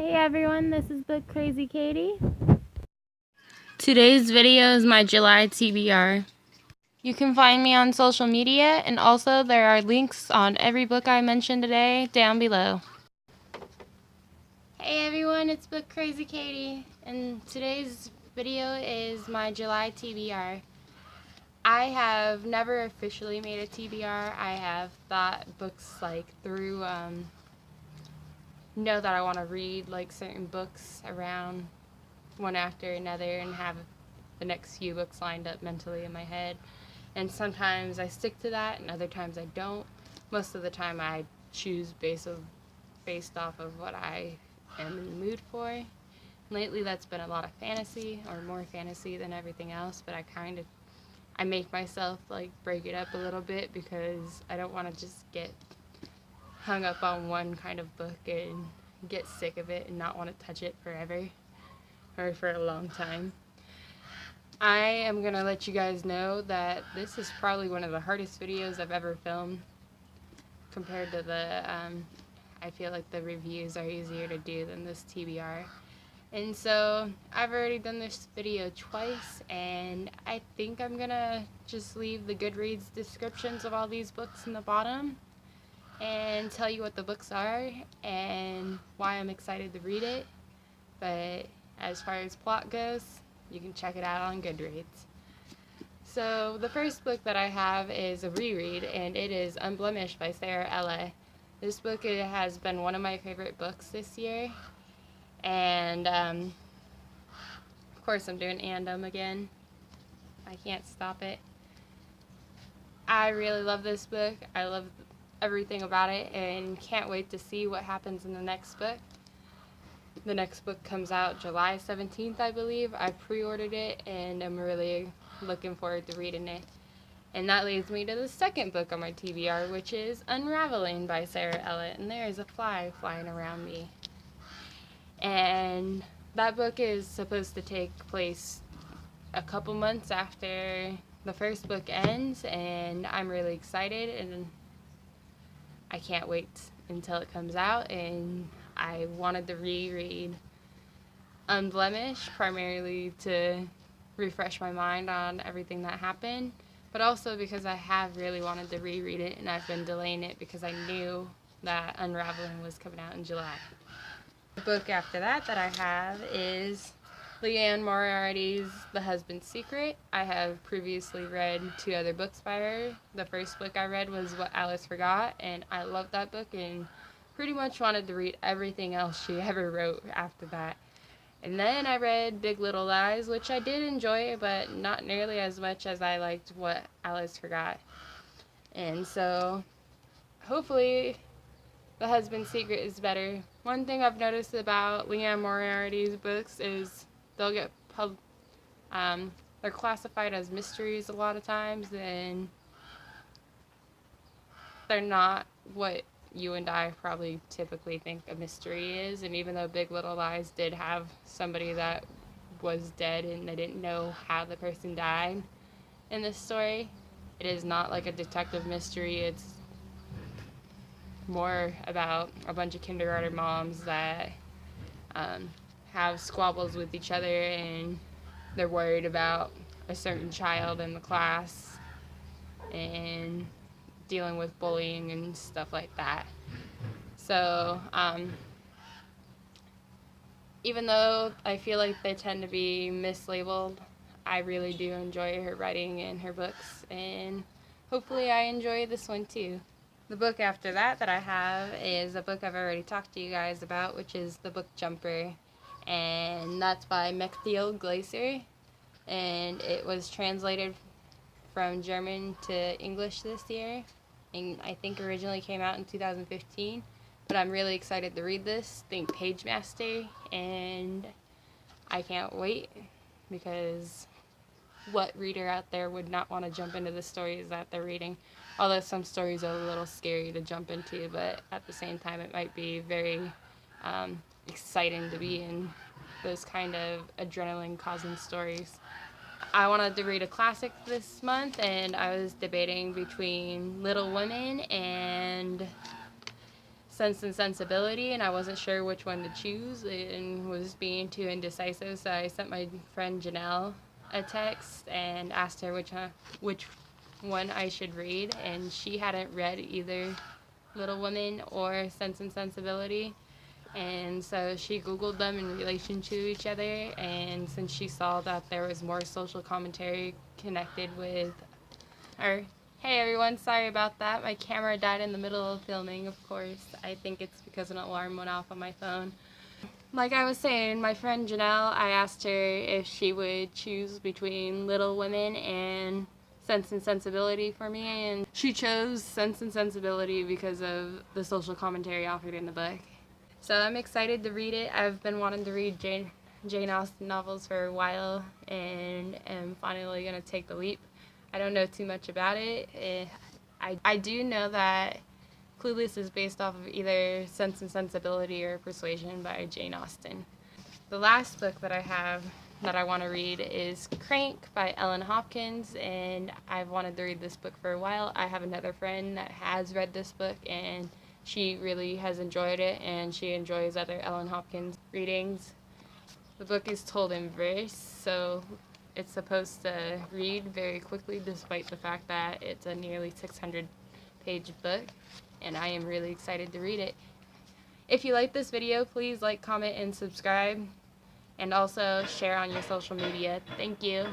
Hey everyone, this is Book Crazy Katie. Today's video is my July TBR. You can find me on social media, and also there are links on every book I mentioned today down below. Hey everyone, it's Book Crazy Katie, and today's video is my July TBR. I have never officially made a TBR. I have thought books like through, know that I want to read like certain books around one after another and have the next few books lined up mentally in my head. And sometimes I stick to that and other times I don't. Most of the time I choose based off of what I am in the mood for. Lately that's been a lot of fantasy, or more fantasy than everything else, but I make myself like break it up a little bit because I don't want to just get hung up on one kind of book and get sick of it and not want to touch it forever or for a long time. I am going to let you guys know that this is probably one of the hardest videos I've ever filmed compared to I feel like the reviews are easier to do than this TBR. And so I've already done this video twice, and I think I'm going to just leave the Goodreads descriptions of all these books in the bottom and tell you what the books are and why I'm excited to read it. But as far as plot goes, you can check it out on Goodreads. So the first book that I have is a reread, and it is Unblemished by Sarah Ella. This book has been one of my favorite books this year, and of course I'm doing again. I can't stop it. I really love this book. I love everything about it and can't wait to see what happens in the next book. The next book comes out July 17th, I believe. I pre-ordered it and I'm really looking forward to reading it. And that leads me to the second book on my TBR, which is Unraveling by Sarah Ella. And there is a fly flying around me. And that book is supposed to take place a couple months after the first book ends, and I'm really excited and I can't wait until it comes out. And I wanted to reread Unblemished primarily to refresh my mind on everything that happened, but also because I have really wanted to reread it and I've been delaying it because I knew that Unraveling was coming out in July. The book after that I have is Liane Moriarty's The Husband's Secret. I have previously read 2 other books by her. The first book I read was What Alice Forgot, and I loved that book and pretty much wanted to read everything else she ever wrote after that. And then I read Big Little Lies, which I did enjoy, but not nearly as much as I liked What Alice Forgot. And so hopefully The Husband's Secret is better. One thing I've noticed about Liane Moriarty's books is they'll get they're classified as mysteries a lot of times, and they're not what you and I probably typically think a mystery is. And even though Big Little Lies did have somebody that was dead and they didn't know how the person died in this story, it is not like a detective mystery. It's more about a bunch of kindergarten moms that have squabbles with each other, and they're worried about a certain child in the class and dealing with bullying and stuff like that. So even though I feel like they tend to be mislabeled, I really do enjoy her writing and her books, and hopefully I enjoy this one too. The book after that I have is a book I've already talked to you guys about, which is The Book Jumper, and that's by Mechtiel Glaser, and it was translated from German to English this year, and I think originally came out in 2015, but I'm really excited to read this. Think Page Master, and I can't wait, because what reader out there would not want to jump into the stories that they're reading? Although some stories are a little scary to jump into, but at the same time it might be very exciting to be in those kind of adrenaline-causing stories. I wanted to read a classic this month, and I was debating between Little Women and Sense and Sensibility, and I wasn't sure which one to choose and was being too indecisive, so I sent my friend Janelle a text and asked her which one I should read, and she hadn't read either Little Women or Sense and Sensibility, and so she Googled them in relation to each other, and since she saw that there was more social commentary connected with, or hey everyone, sorry about that, my camera died in the middle of filming, of course. I think it's because an alarm went off on my phone. Like I was saying, my friend Janelle, I asked her if she would choose between Little Women and Sense and Sensibility for me, and she chose Sense and Sensibility because of the social commentary offered in the book. So I'm excited to read it. I've been wanting to read Jane Austen novels for a while, and am finally going to take the leap. I don't know too much about it. I do know that Clueless is based off of either Sense and Sensibility or Persuasion by Jane Austen. The last book that I have that I want to read is Crank by Ellen Hopkins, and I've wanted to read this book for a while. I have another friend that has read this book, and she really has enjoyed it, and she enjoys other Ellen Hopkins readings. The book is told in verse, so it's supposed to read very quickly despite the fact that it's a nearly 600-page book, and I am really excited to read it. If you like this video, please like, comment, and subscribe, and also share on your social media. Thank you.